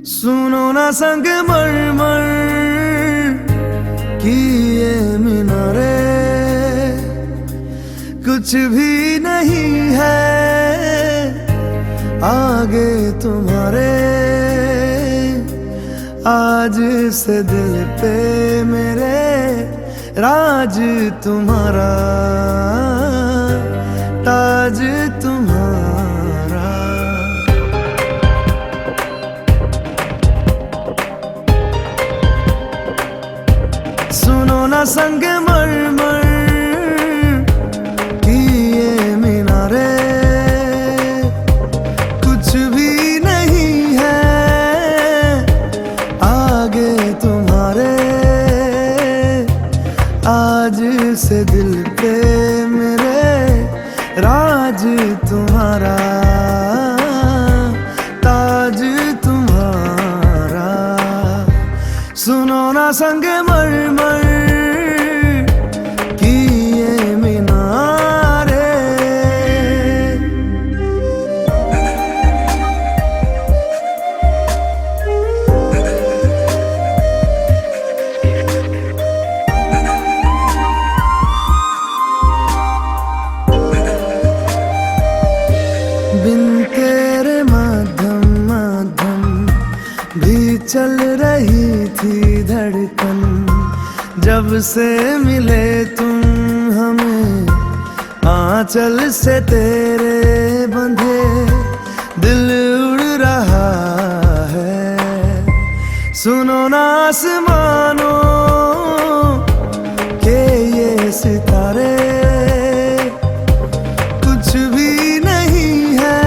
सुनो ना संग मरमर की ये मीनारे, कुछ भी नहीं है आगे तुम्हारे। आज से दिल पे मेरे राज तुम्हारा, ताज तुम्हारा। सुनो ना संग मरमर की ये मीनारे, कुछ भी नहीं है आगे तुम्हारे। आज से दिल पे मेरे राज तुम्हारा, ताज तुम्हारा। सुनो ना संग मरमर की ये मीनारे। बिन तेरे माध्यम माध्यम भी चल रही थी धड़कन। जब से मिले तुम हमें आंचल से तेरे बंधे, दिल उड़ रहा है। सुनो ना आसमानों के ये सितारे, कुछ भी नहीं है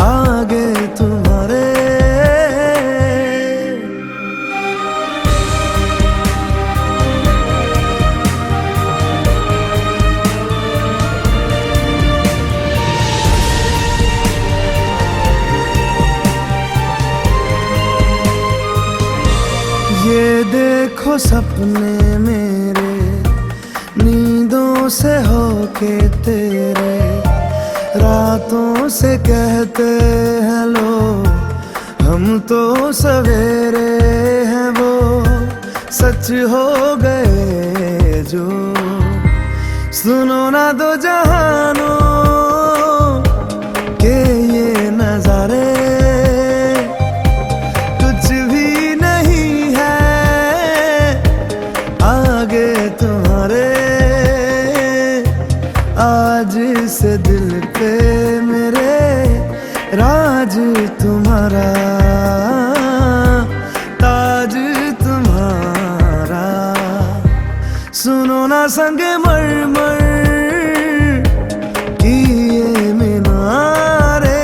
आगे तुम्हारे। ये देखो सपने मेरे नींदों से होके तेरे, रातों से कहते हैं लोग हम तो सवेरे हैं। वो सच हो गए जो, सुनो ना दो जहानों के ये नजारे। कुछ भी नहीं है आगे तुम्हारे। आज से दिल पे मेरे राज तुम्हारा, ताज तुम्हारा। सुनो ना संग मरमर की ये मीनारे।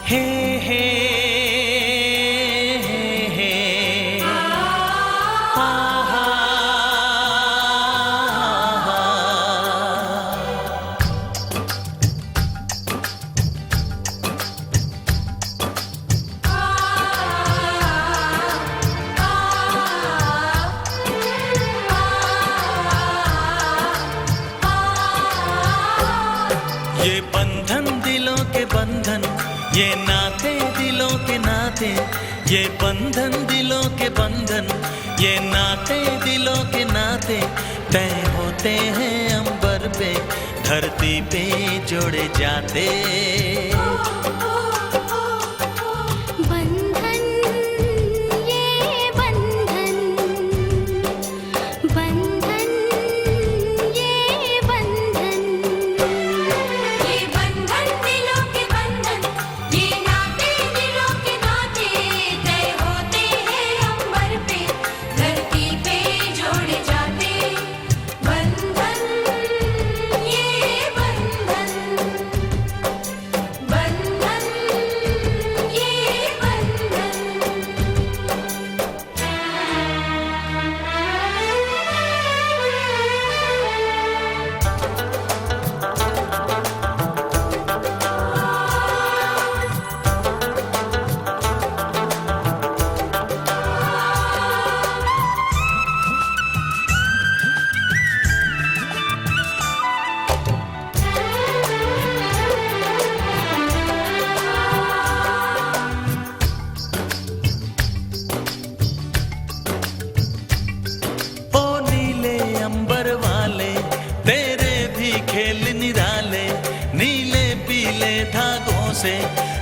हे हे हे आहा ये बंधन दिलों के बंधन, ये नाते दिलों के नाते। ये बंधन दिलों के बंधन, ये नाते दिलों के नाते। तय होते हैं अंबर पे, धरती पे जोड़े जाते। से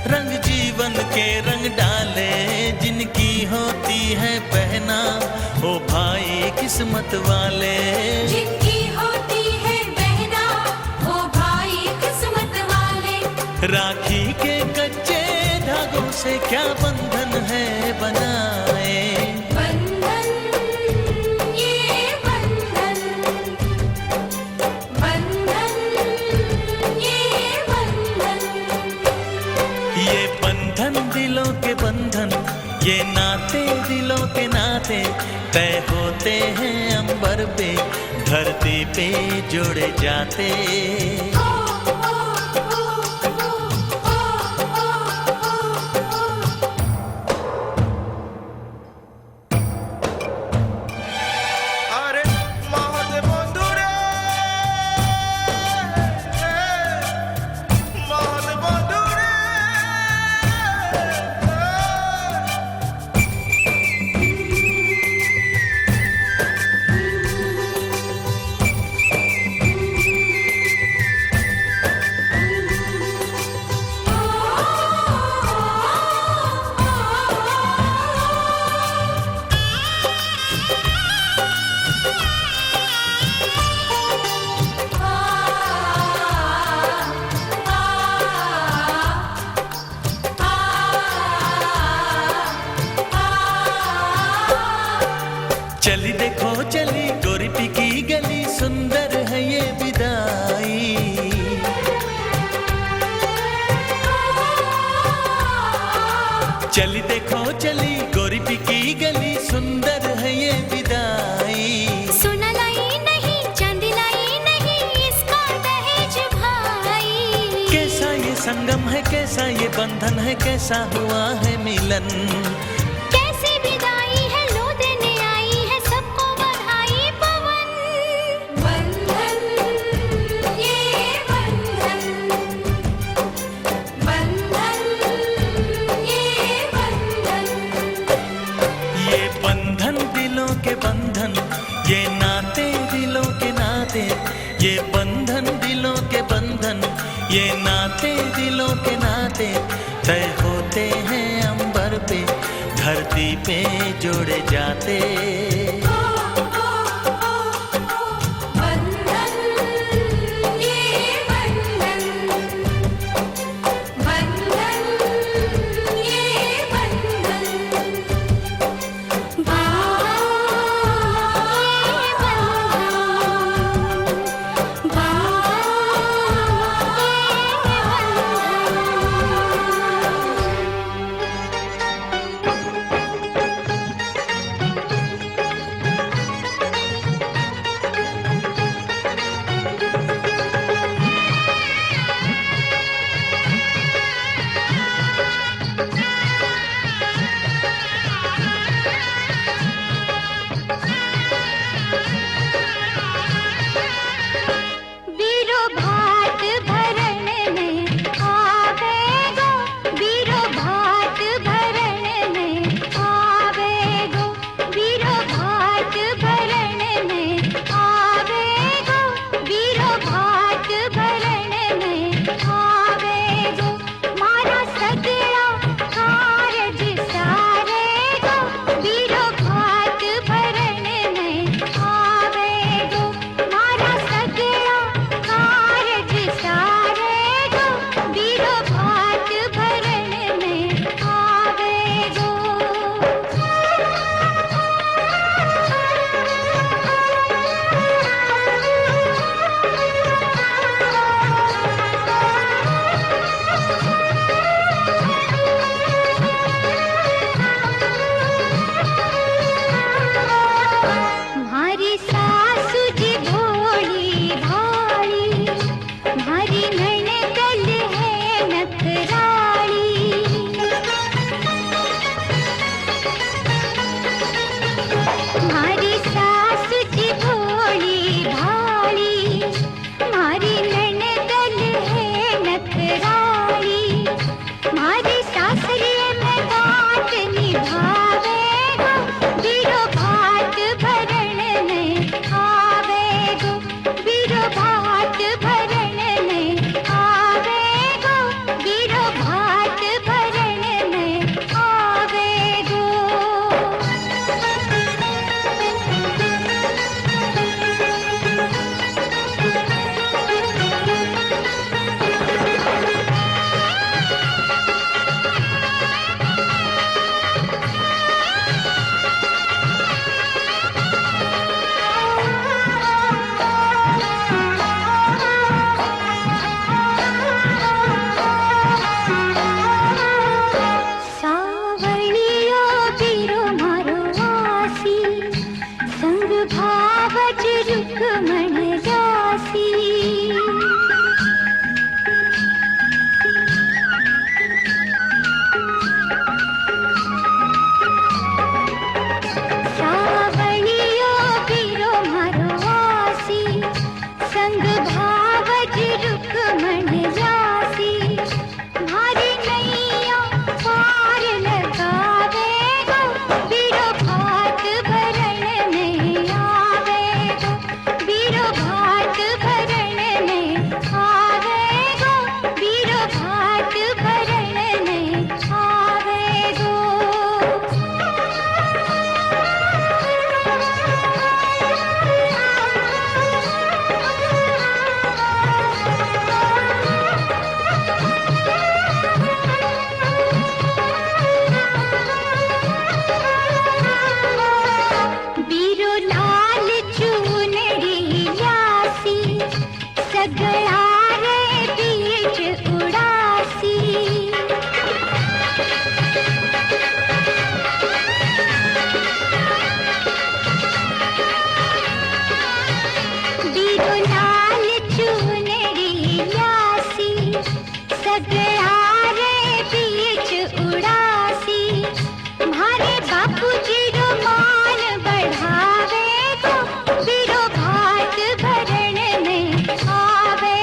रंग जीवन के रंग डाले, जिनकी होती है पहना ओ भाई किस्मत वाले, जिनकी होती है बहना ओ भाई किस्मत वाले। राखी के कच्चे धागों से क्या बंधन है बनाए, बंधन ये बंधन, बंधन ये बंधन। ये बंधन दिलों के बंधन, ये नाते दिलों के नाते तय होते हैं अंबर पे, धरती पे जोड़े जाते। আরে মহৎ বন্ধুরে, মহৎ বন্ধুরে। चली देखो चली गोरी की गली, सुंदर है ये विदाई। चली देखो चली गोरी की गली, सुंदर है ये विदाई। सोना लाई नहीं चांदी लाई नहीं, इसका दहेज भाई। कैसा ये संगम है, कैसा ये बंधन है, कैसा हुआ है मिलन, कैसी विदाई है लो देने आई है सबको बधाई पवन। बंधन ये बंधन, बंधन ये बंधन। ये बंधन दिलों के बंधन, ये नाते दिलों के नाते, ये बंधन दिलों के बंधन, ये नाते दिलों के नाते तय होते हैं अंबर पे, धरती पे जोड़े जाते। बंधन ये बंधन, बंधन ये बंधन। सगळा रे बीच उडासी बीरो लाल चुनरी ल्यासी सगळा रे बीच उडासी म्हारे बापूजी रो मान बढ़ावे तो बीरो भात भरण में आवे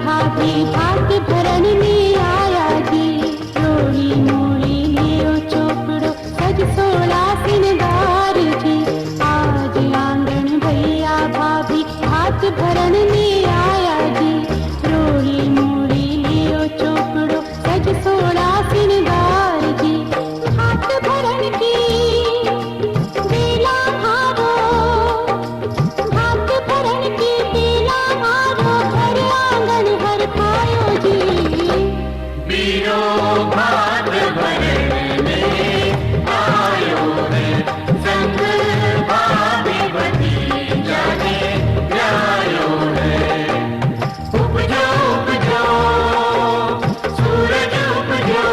भाभी भात भरण में आया जी। रोड़ी मोड़ी लियो चोपड़ो सज सोला सिनगार जी। आज आंगन भैया भाभी भात भरण में आया जी। रोड़ी मोड़ी लियो चोपड़ो सज सोला सिनगार जी। भात भरण की बेला हारो, भात भरण की बेला हारो, घर आंगन हर खायो जी। बीरो भात भरण में आयो है, संग भाभी भतीजा ने न्यायो है। उपजो उपजो सूरज उपजो।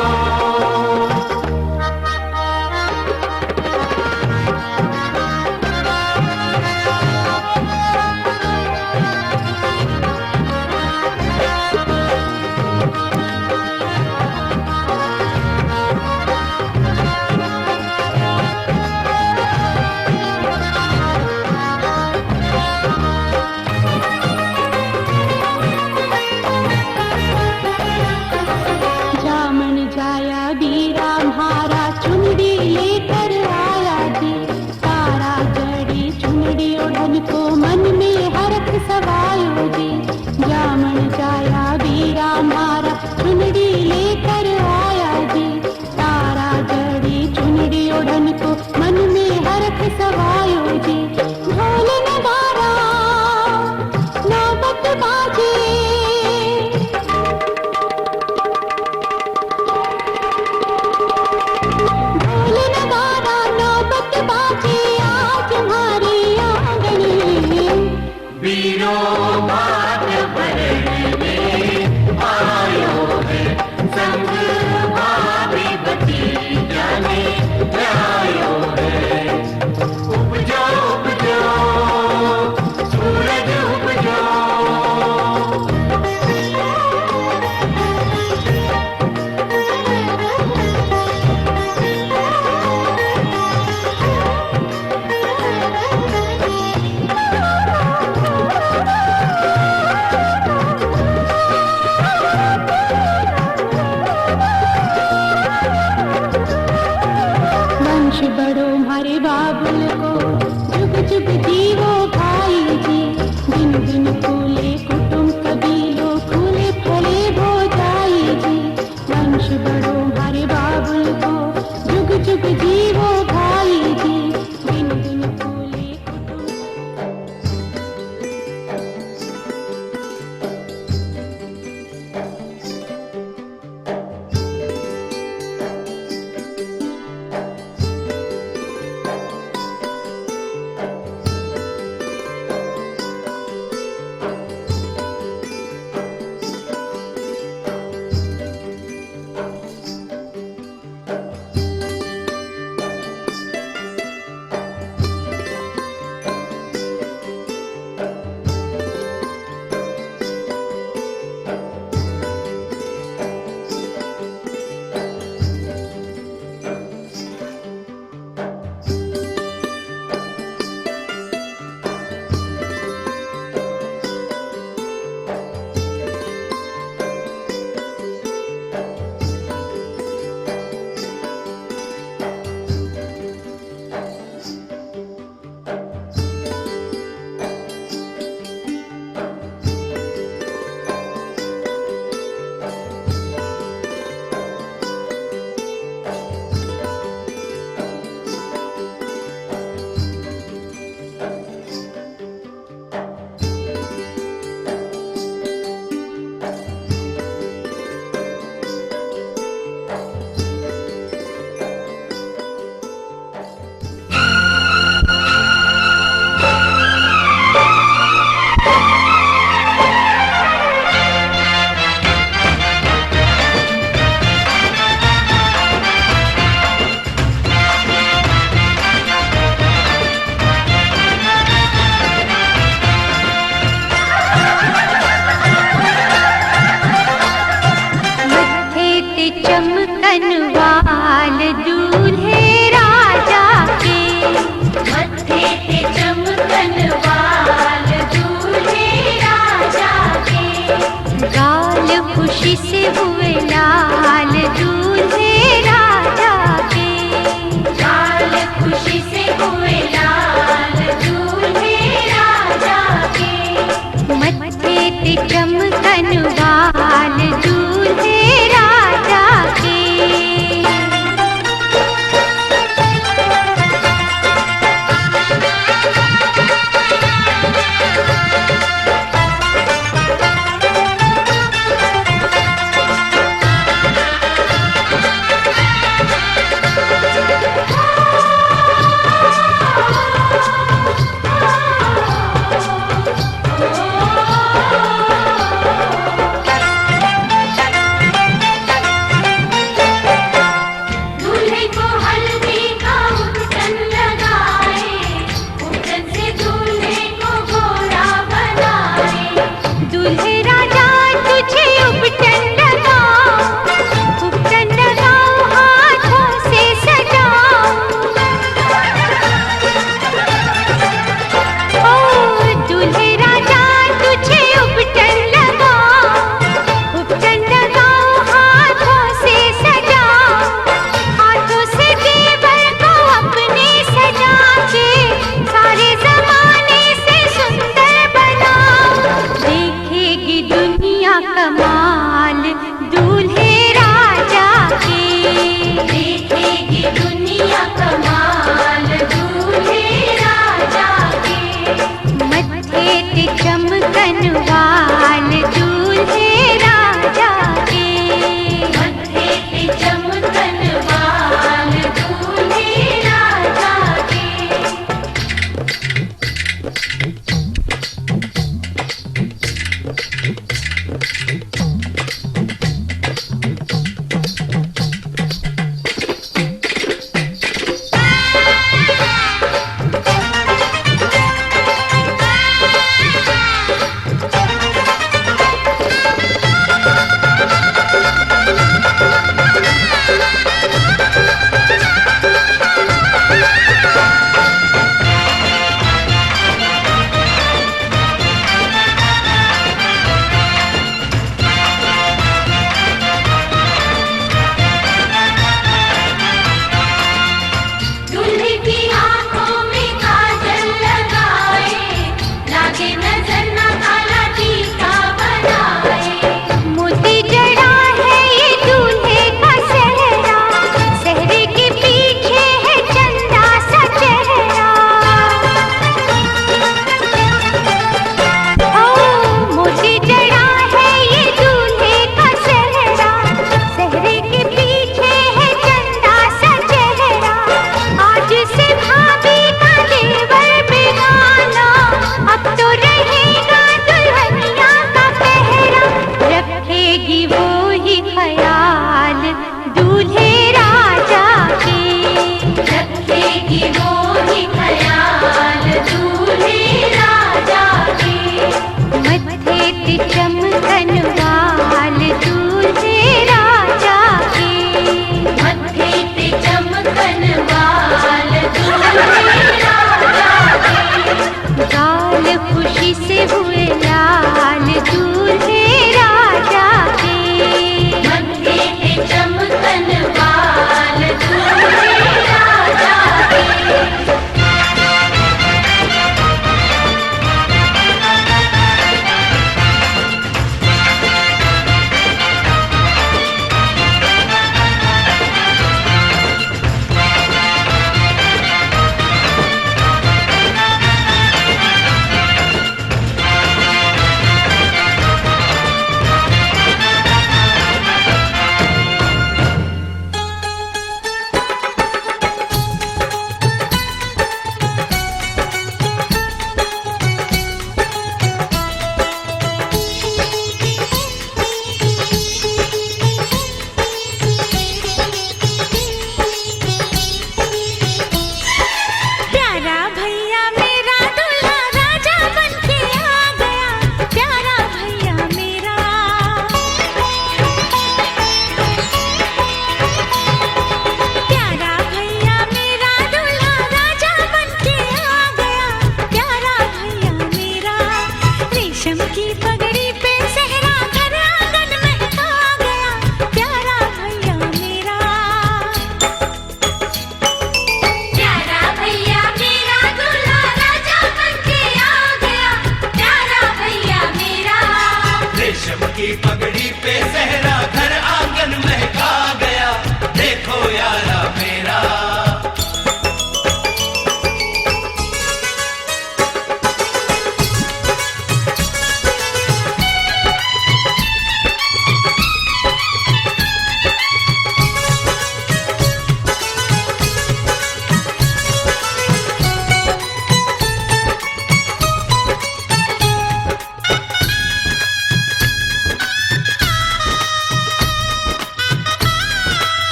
गाल खुशी से हुए लाल दूल्हे राजा के। गाल खुशी से हुए लाल दूल्हे राजा के। मत्थे ते चमकन वाल दूल्हे राजा के। कमाल दूल्हे राजा के। देखेगी दुनिया कमाल दूल्हे राजा के। मत्थे ते चमकन वाल दूल्हे राजा के। मत्थे ते चमकन वाल दूल्हे राजा के। चमकन वाल दूल्हे राजा के। मत्थे पे चमकन वाल दूल्हे राजा के। गाल खुशी से हुए लाल दूल्हे राजा के। पे सहरा घर आंगन महका गया, देखो यारा मेरा।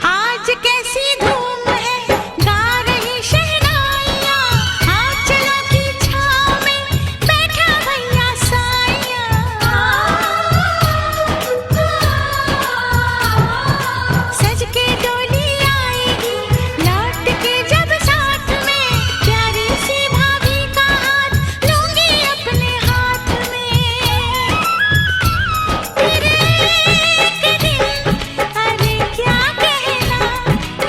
आज कैसी धूम है, गा रही शहनाइयाँ, हाथ चलो की छाँव में बैठा भैया साइयाँ। सज के डोली आएगी, लौट के जब साथ में, प्यारी सी भाभी का हाथ लूंगी अपने हाथ में। फिर एक दिन, अरे क्या कहना,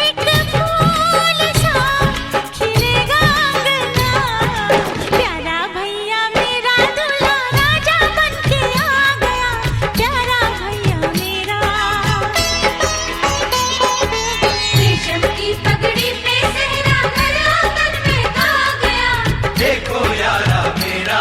एक फूल सा खिलेगा अंगना, प्यारा भैया मेरा दूल्हा राजा बन के आ गया, प्यारा भैया मेरा। रेशम की पगड़ी पे सहरा घर आंगन में आ गया, देखो यारा मेरा।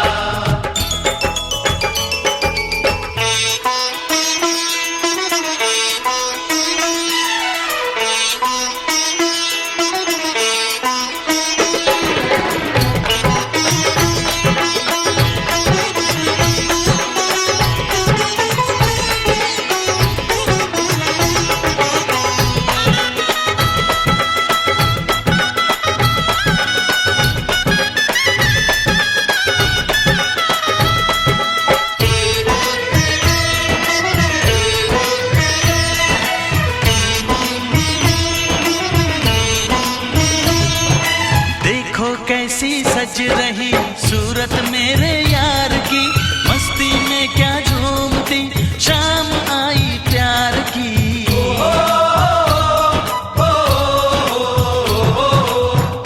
देखो कैसी सज रही सूरत मेरे यार की, मस्ती में क्या झूमती शाम आई प्यार की।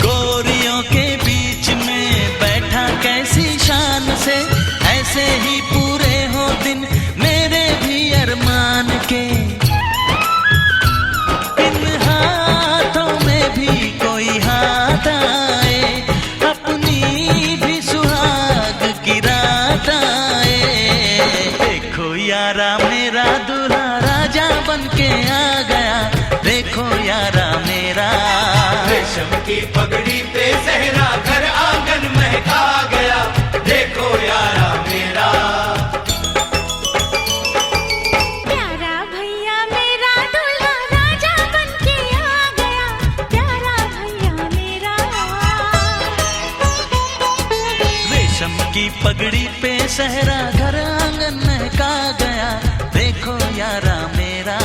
गोरियों के बीच में बैठा कैसी शान से, ऐसे ही पूरे हो दिन मेरे भी अरमान के। इन हाथों में भी कोई हाथ आए, अपनी भी सुहाग की रात आए। देखो यारा मेरा दूल्हा राजा बन के आ गया, देखो यारा मेरा। रेशम की पगड़ी पे सहरा घर आंगन महका गया, देखो यारा मेरा। प्यारा भैया मेरा दूल्हा राजा बन के आ गया, प्यारा भैया मेरा। रेशम की पगड़ी पे सहरा घर आंगन महका गया, देखो यारा मेरा।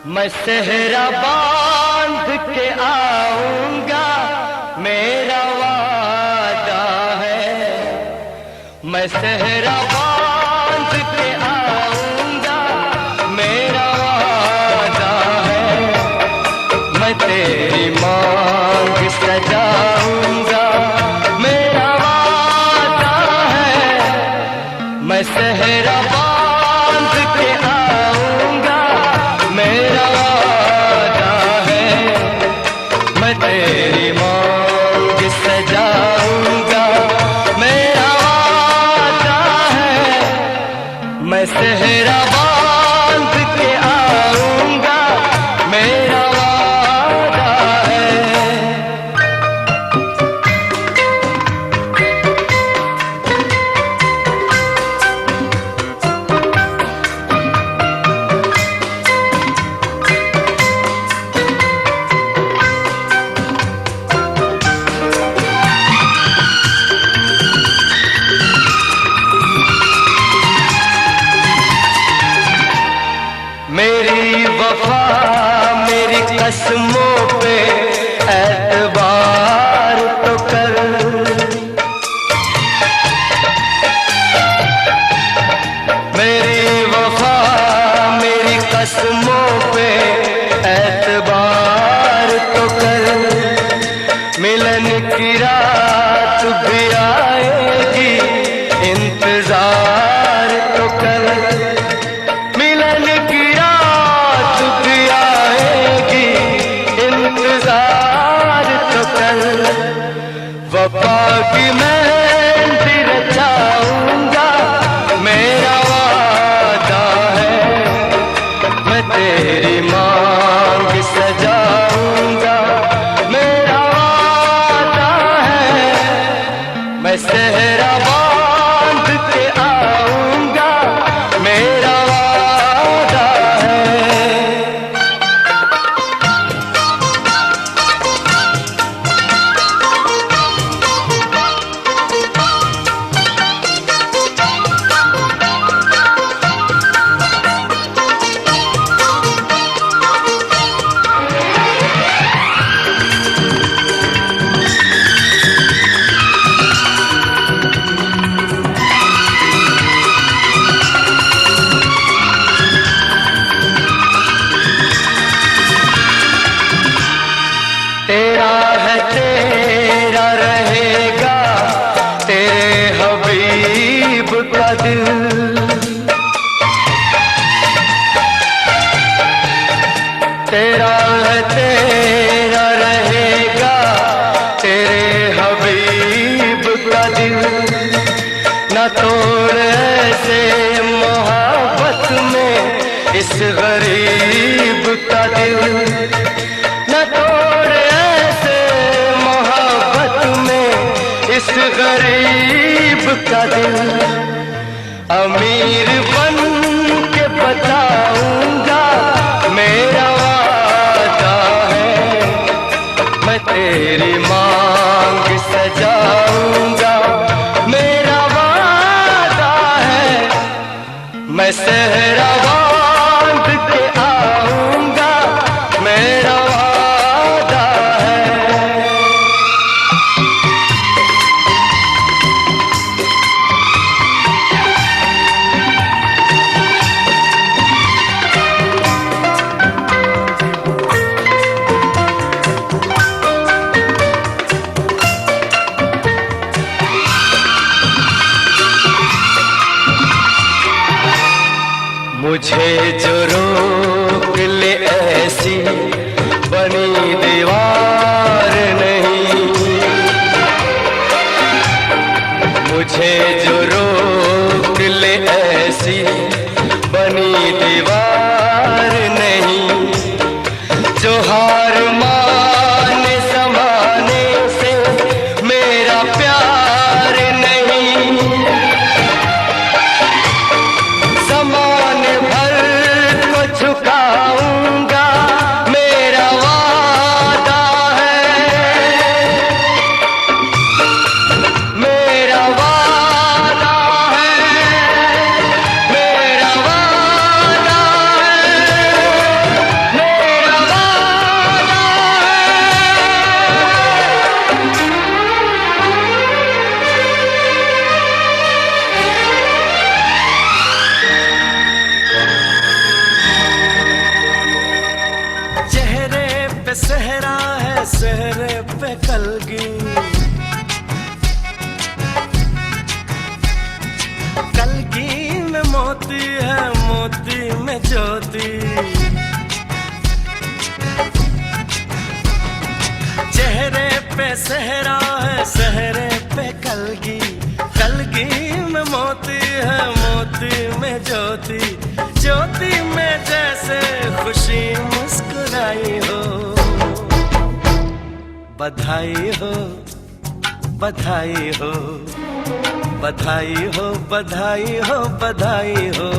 मैं सेहरा बांध के आऊंगा, मेरा वादा है। मैं सेहरा बांध के आऊंगा, मेरा वादा है। मैं तेरी मांग सजाऊंगा, मेरा वादा है। मैं सेहरा बांध के आऊंगा, मेरा वादा है। मैं तेरी मांग सजाऊंगा, मेरा वादा है। वफा की मेहंदी रचाऊंगा, मेरा वादा है। मैं तेरी मांग सजाऊंगा, मेरा वादा है। मैं सेहरा बांध के आऊंगा, मेरा वादा है। तेरा है तेरा रहेगा, तेरे हबीब का दिल। तेरा है तेरा रहेगा, तेरे हबीब का दिल। न तोड़ ऐसे मोहब्बत में इस गरीब का दिल। न तोड़ ऐसे मोहब्बत में इस गरीब का दिल। अमीर बन के बताऊंगा, मेरा वादा है। मैं तेरी मांग सजाऊंगा, मेरा वादा है। मैं सेहरा बांध के आऊंगा, मेरा वादा है। मुझे जो रोक ले ऐसी बनी दीवार नहीं। मुझे जो रोक ले ऐसी बनी दीवार नहीं। जो हार माने ज़माने से मेरा प्यार नहीं। ज़माने भर को झुकाऊंगा, मेरा वादा है। मेरा वादा है, मेरा वादा है, मेरा वादा चेहरे पे सेहरा है, सेहरे पे कलगी। कलगी में मोती है, मोती में ज्योति। चेहरे पे सेहरा है, सेहरे पे कलगी। कलगी में मोती है, मोती में ज्योति। ज्योति में जैसे खुशी मुस्कुराई हो। बधाई हो, बधाई हो, बधाई हो, बधाई हो, बधाई हो।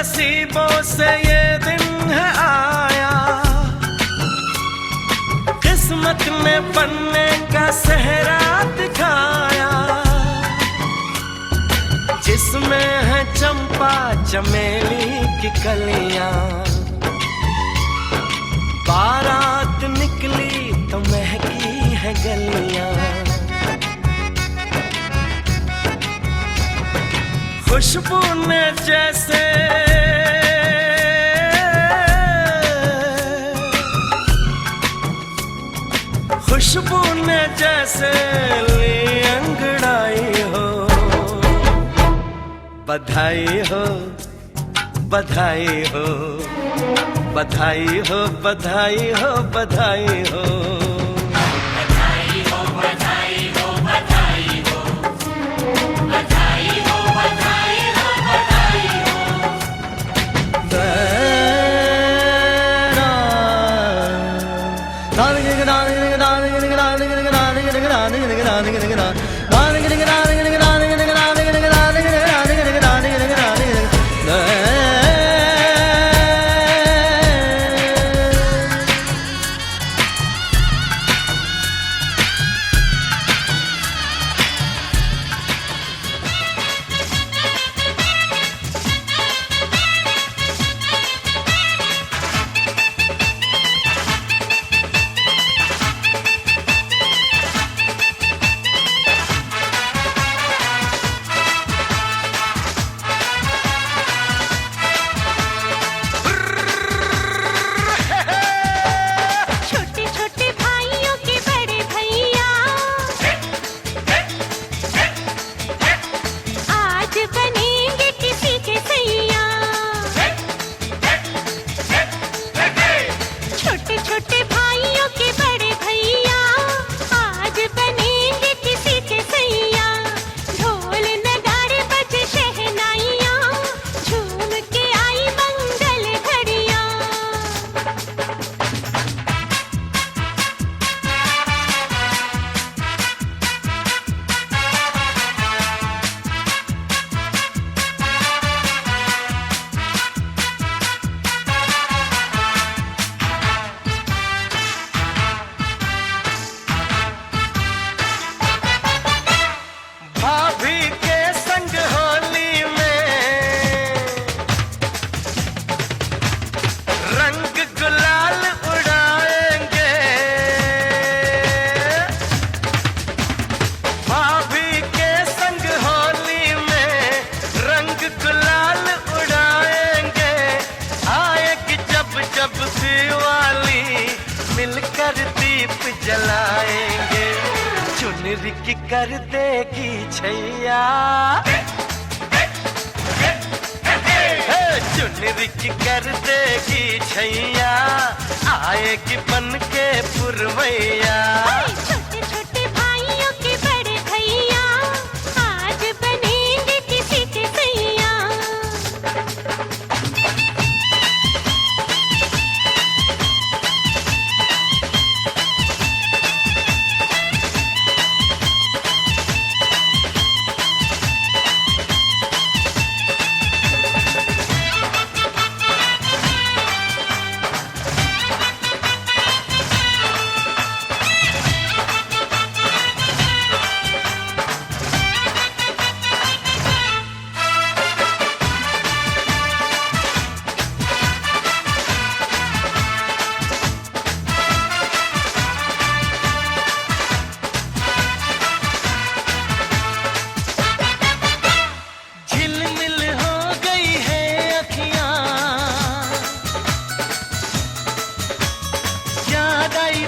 नसीबों से ये दिन है आया, किस्मत ने बनने का सेहरा दिखाया, जिसमें है चंपा चमेली की कलियां। बारात निकली तो महकी है गलियां, खुशबू ने जैसे खुशबू ने जैसे ली अंगड़ाई हो। बधाई हो बधाई हो बधाई हो बधाई हो बधाई हो। जलाएंगे चुनरी की कर देगी छैया, चुनरी की कर देगी छैया, आएगी बन के पुरवैया। छोटे छोटे भाइयों के बड़े भैया आज बनेंगे किसी के सैया।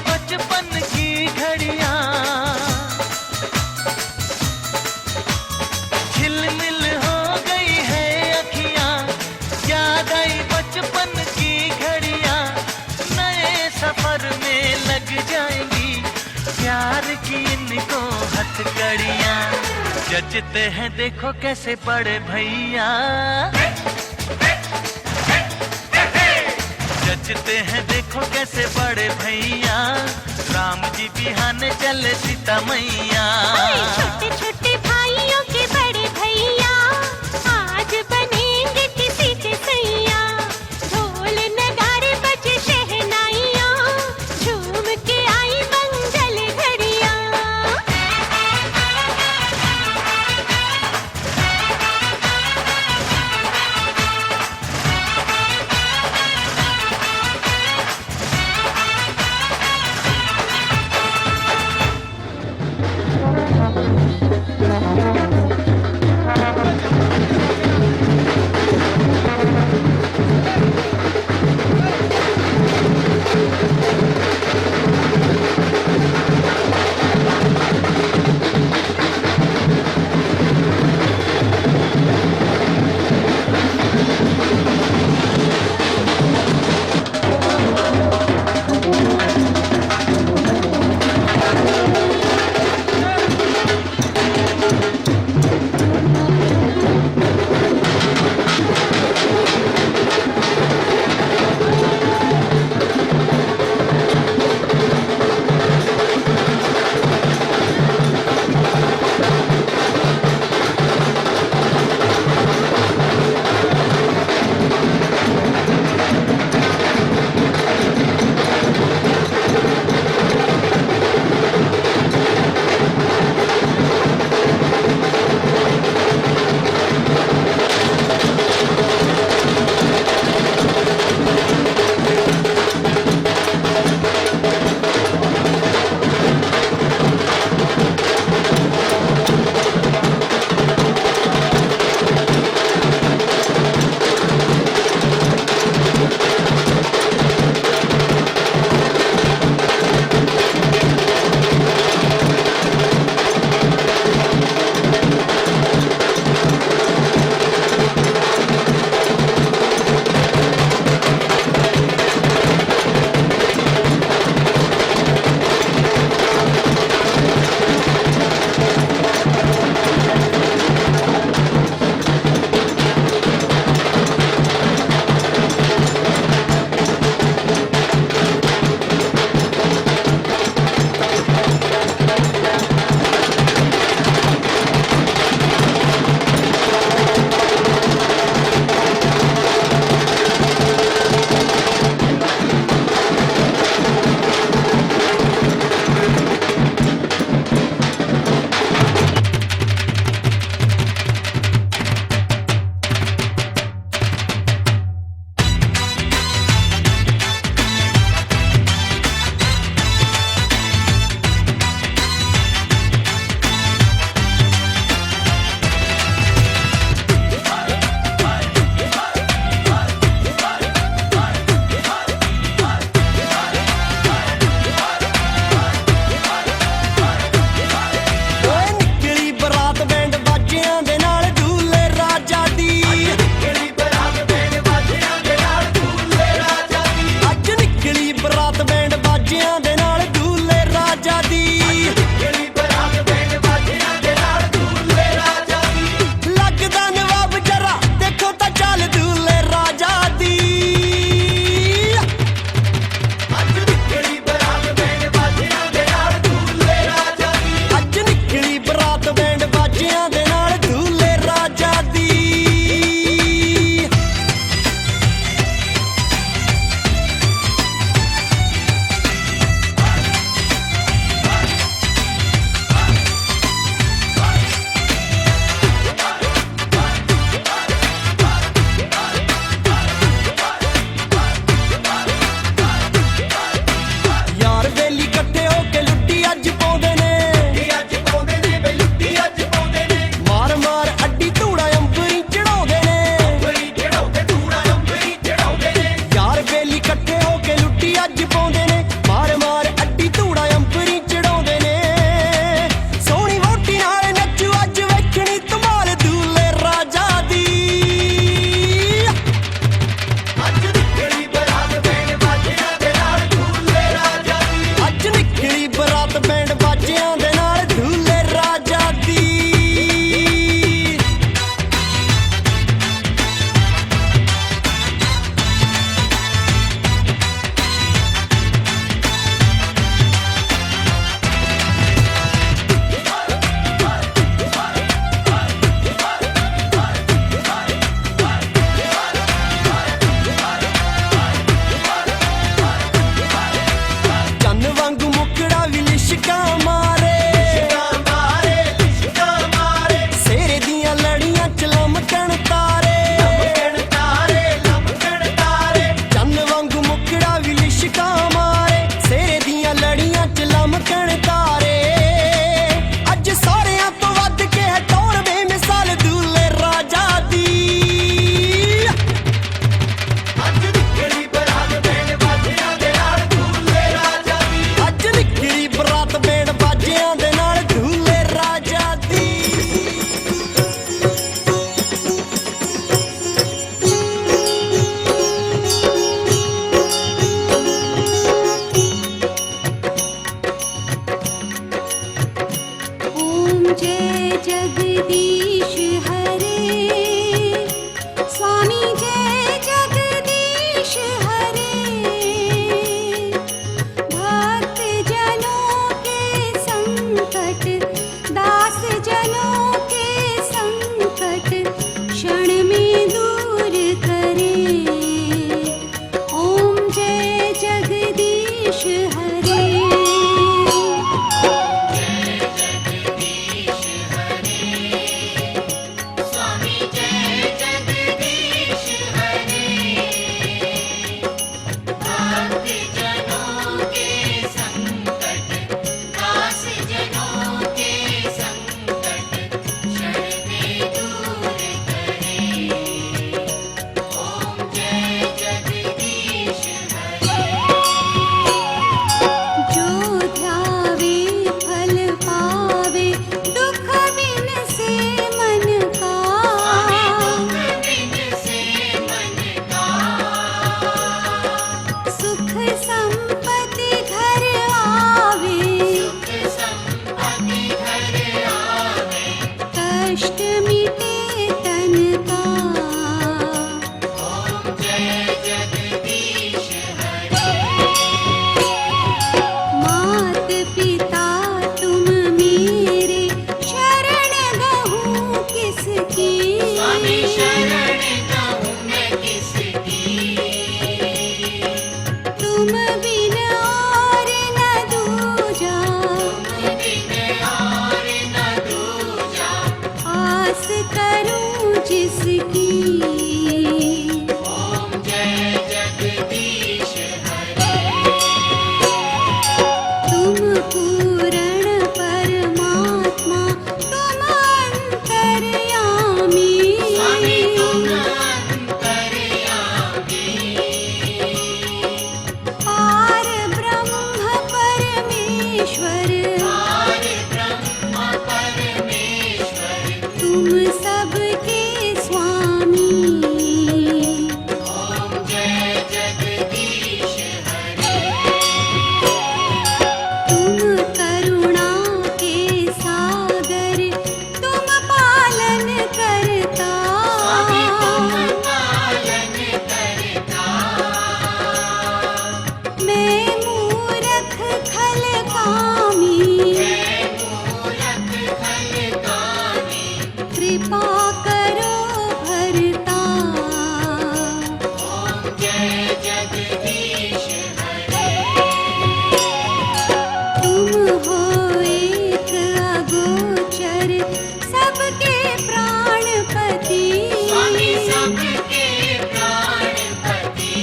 बचपन की घड़ियां झिलमिल हो गई है अखियां, याद आई बचपन की घड़ियां, नए सफर में लग जाएंगी प्यार की इनको हथकड़ियां। जचते हैं देखो कैसे बड़े भैया, जचते हैं देखो कैसे बड़े भैया, राम जी बिहाने चले सीता मैया। छोटे छोटे भाइयों के बड़े भैया आज बनेंगे किसी के सैया। तुम हो एक अगोचर सबके प्राणपति, स्वामी सबके प्राणपति।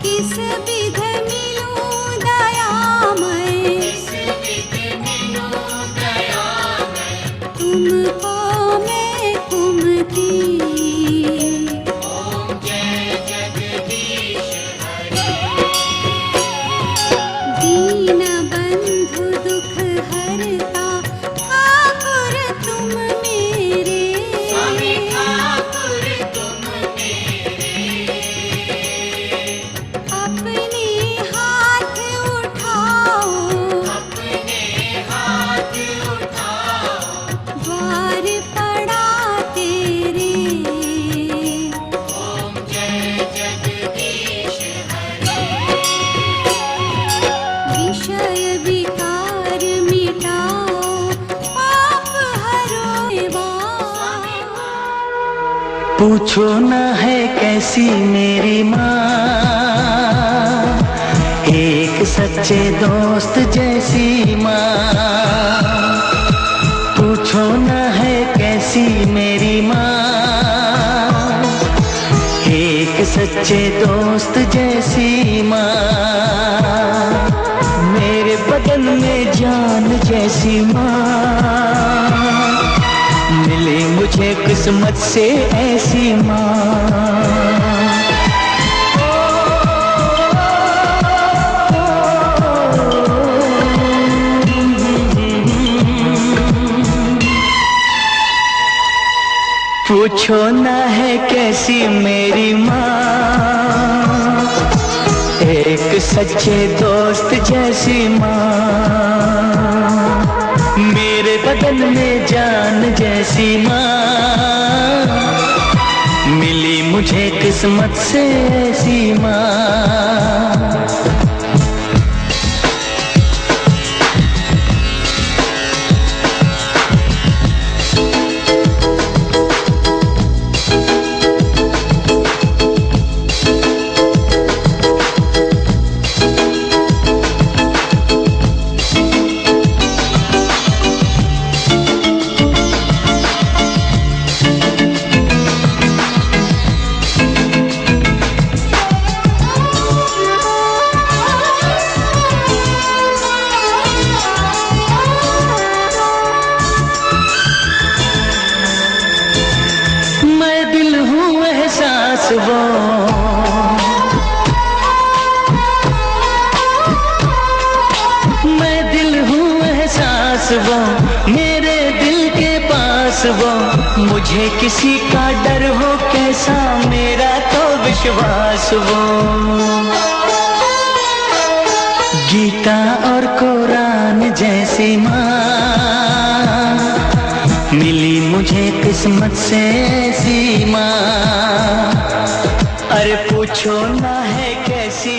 किस विध मिलूं दयामय, किस विध मिलूं दयामय, तुमको मैं कुमति। दीन बंधु दुख हरता ठाकुर तुम मेरे, स्वामी ठाकुर तुम मेरे। अपने हाथ उठाओ, अपने हाथ उठाओ, द्वार पड़ा तेरे। ओम जय जगदीश हरे। विषय विकार मिटाओ, पाप हरो देवा। पूछो न है कैसी मेरी माँ, एक सच्चे दोस्त जैसी माँ। पूछो न है कैसी मेरी माँ, एक सच्चे दोस्त जैसी माँ। मेरे बदन में जान जैसी माँ, मिली मुझे किस्मत से ऐसी माँ। पूछो ना है कैसी मेरी माँ, एक सच्चे दोस्त जैसी माँ। मेरे बदन में जान जैसी माँ, मिली मुझे किस्मत से ऐसी माँ। वो मैं दिल हूँ एहसास वो, मेरे दिल के पास वो। मुझे किसी का डर हो कैसा, मेरा तो विश्वास वो। गीता और कुरान जैसी माँ, मिली मुझे किस्मत से ऐसी माँ। अरे पूछो ना है कैसी